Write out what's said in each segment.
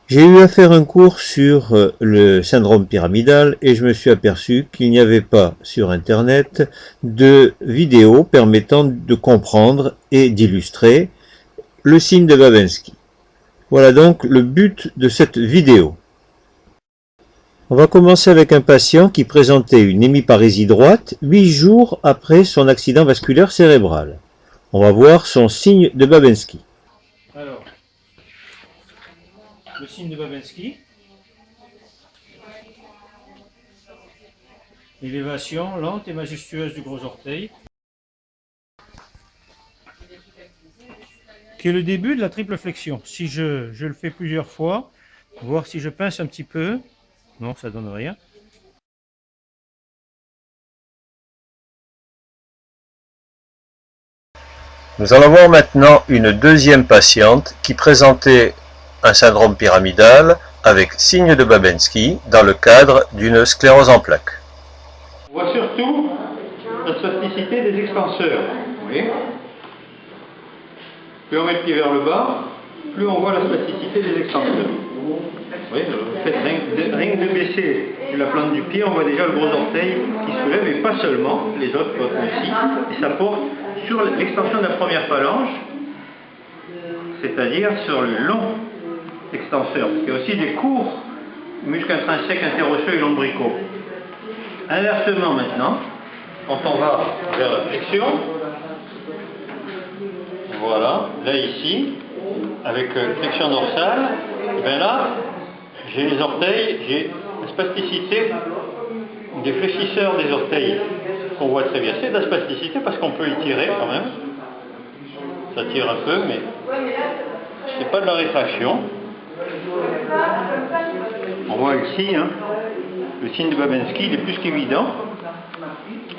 J'ai eu à faire un cours sur le syndrome pyramidal et je me suis aperçu qu'il n'y avait pas sur Internet de vidéos permettant de comprendre et d'illustrer le signe de Babinski. Voilà donc le but de cette vidéo. On va commencer avec un patient qui présentait une hémiparésie droite 8 jours après son accident vasculaire cérébral. On va voir son signe de Babinski. Alors, le signe de Babinski. Élévation lente et majestueuse du gros orteil, qui est le début de la triple flexion. Si je le fais plusieurs fois, voir si je pince un petit peu. Non, ça donne rien. Nous allons voir maintenant une deuxième patiente qui présentait un syndrome pyramidal avec signe de Babinski dans le cadre d'une sclérose en plaques. On voit surtout la spasticité des extenseurs. Vous voyez ? Plus on met le pied vers le bas, plus on voit la spasticité des extenseurs. Vous voyez, rien que de baisser la plante du pied, on voit déjà le gros orteil qui se lève, et pas seulement, les autres aussi. Et ça porte sur l'extension de la première phalange, c'est-à-dire sur le long extenseur. Il y a aussi des courts muscles intrinsèques interosseux et lombricaux. Inversement maintenant, quand on va vers la flexion, voilà, là ici, avec flexion dorsale, et bien là, j'ai les orteils, j'ai la spasticité des fléchisseurs des orteils qu'on voit très bien. C'est de la spasticité parce qu'on peut y tirer quand même. Ça tire un peu, mais c'est pas de la rétraction. On voit ici, hein, le signe de Babinski, il est plus qu'évident.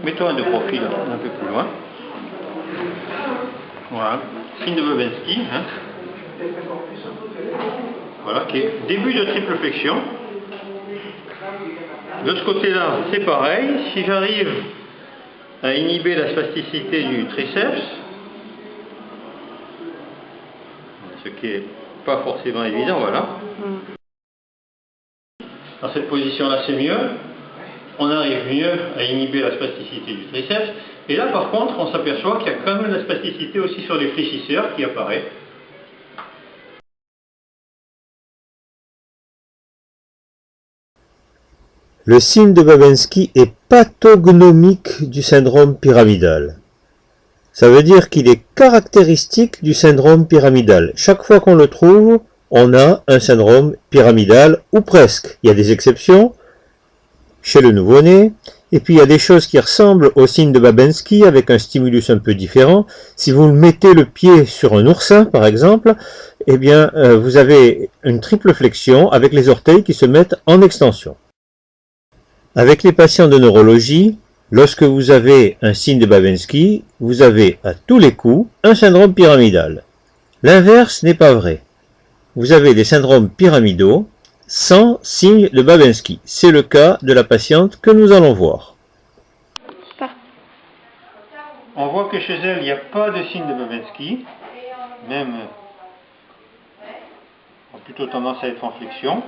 Mets-toi un de profil, un peu plus loin. Voilà, signe de Babinski, hein. Voilà, qui est début de triple flexion. De ce côté-là, c'est pareil. Si j'arrive à inhiber la spasticité du triceps, ce qui n'est pas forcément évident, voilà. Dans cette position-là, c'est mieux. On arrive mieux à inhiber la spasticité du triceps. Et là, par contre, on s'aperçoit qu'il y a quand même de la spasticité aussi sur les fléchisseurs qui apparaît. Le signe de Babinski est pathognomique du syndrome pyramidal. Ça veut dire qu'il est caractéristique du syndrome pyramidal. Chaque fois qu'on le trouve, on a un syndrome pyramidal, ou presque. Il y a des exceptions chez le nouveau-né, et puis il y a des choses qui ressemblent au signe de Babinski avec un stimulus un peu différent. Si vous mettez le pied sur un oursin, par exemple, eh bien, vous avez une triple flexion avec les orteils qui se mettent en extension. Avec les patients de neurologie, lorsque vous avez un signe de Babinski, vous avez à tous les coups un syndrome pyramidal. L'inverse n'est pas vrai. Vous avez des syndromes pyramidaux sans signe de Babinski. C'est le cas de la patiente que nous allons voir. On voit que chez elle, il n'y a pas de signe de Babinski, même a plutôt tendance à être en flexion,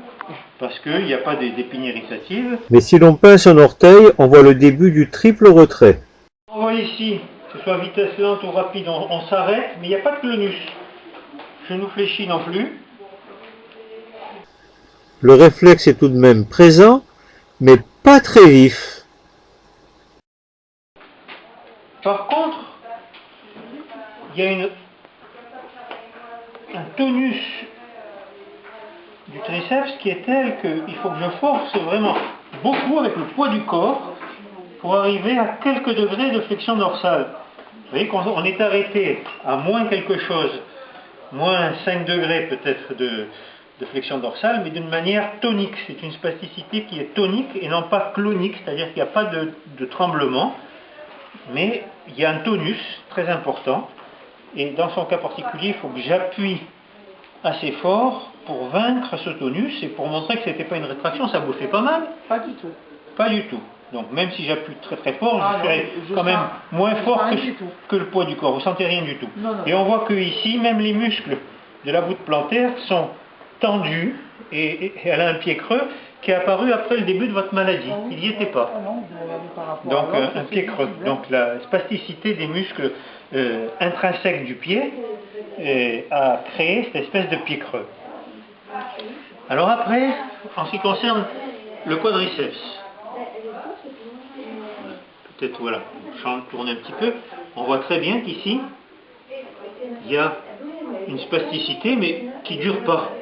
parce qu'il n'y a pas d'épine irritative. Mais si l'on pince un orteil, on voit le début du triple retrait. On voit ici, que ce soit vitesse lente ou rapide, on s'arrête, mais il n'y a pas de clonus. Genou fléchi non plus. Le réflexe est tout de même présent, mais pas très vif. Par contre, il y a un tonus du triceps qui est tel qu'il faut que je force vraiment beaucoup avec le poids du corps pour arriver à quelques degrés de flexion dorsale. Vous voyez qu'on est arrêté à moins quelque chose, moins 5 degrés peut-être de flexion dorsale, mais d'une manière tonique. C'est une spasticité qui est tonique et non pas clonique, c'est-à-dire qu'il n'y a pas de tremblement, mais il y a un tonus très important. Et dans son cas particulier, il faut que j'appuie assez fort pour vaincre ce tonus et pour montrer que ce n'était pas une rétraction. Ça bouffait pas mal? Pas du tout. Pas du tout. Donc même si j'appuie très très fort, je serai quand même moins fort que le poids du corps. Vous ne sentez rien du tout. Non, non. Et on voit que ici, même les muscles de la voûte plantaire sont tendue et elle a un pied creux qui est apparu après le début de votre maladie. Il n'y était pas. Donc un pied creux. Donc la spasticité des muscles intrinsèques du pied a créé cette espèce de pied creux. Alors après, en ce qui concerne le quadriceps, peut-être voilà, je tourne un petit peu, on voit très bien qu'ici, il y a une spasticité mais qui ne dure pas.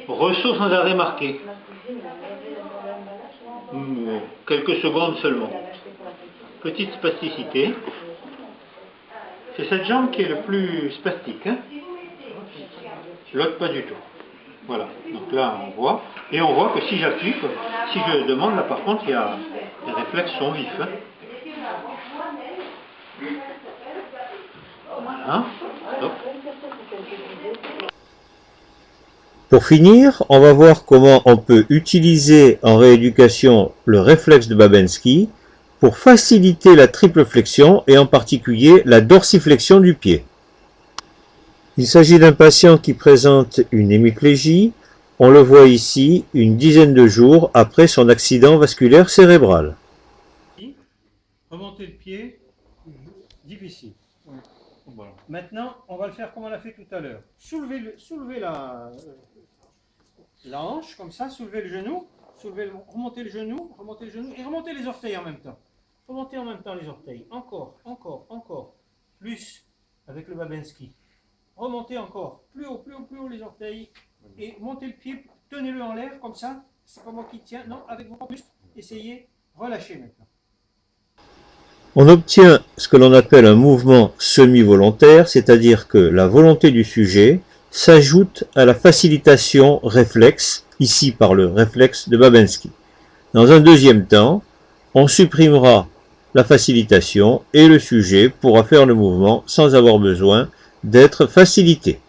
Ressaut sans arrêt marqué. Quelques secondes seulement. Petite spasticité. C'est cette jambe qui est le plus spastique. Hein? L'autre pas du tout. Voilà. Donc là on voit. Et on voit que si j'appuie, si je demande, là par contre, les réflexes sont vifs. Hein? Voilà. Hop. Pour finir, on va voir comment on peut utiliser en rééducation le réflexe de Babinski pour faciliter la triple flexion et en particulier la dorsiflexion du pied. Il s'agit d'un patient qui présente une hémiplégie. On le voit ici une dizaine de jours après son accident vasculaire cérébral. Remonter le pied, difficile. Voilà. Maintenant, on va le faire comme on l'a fait tout à l'heure. Soulever la hanche, comme ça, soulever le genou, remonter le genou et remonter les orteils en même temps. Remonter en même temps les orteils. Encore. Plus avec le Babinski. Remontez encore. Plus haut les orteils. Et montez le pied, tenez-le en l'air comme ça. C'est pas moi qui tiens. Non, avec vos plus. Essayez, relâchez maintenant. On obtient ce que l'on appelle un mouvement semi-volontaire, c'est-à-dire que la volonté du sujet s'ajoute à la facilitation réflexe, ici par le réflexe de Babinski. Dans un deuxième temps, on supprimera la facilitation et le sujet pourra faire le mouvement sans avoir besoin d'être facilité.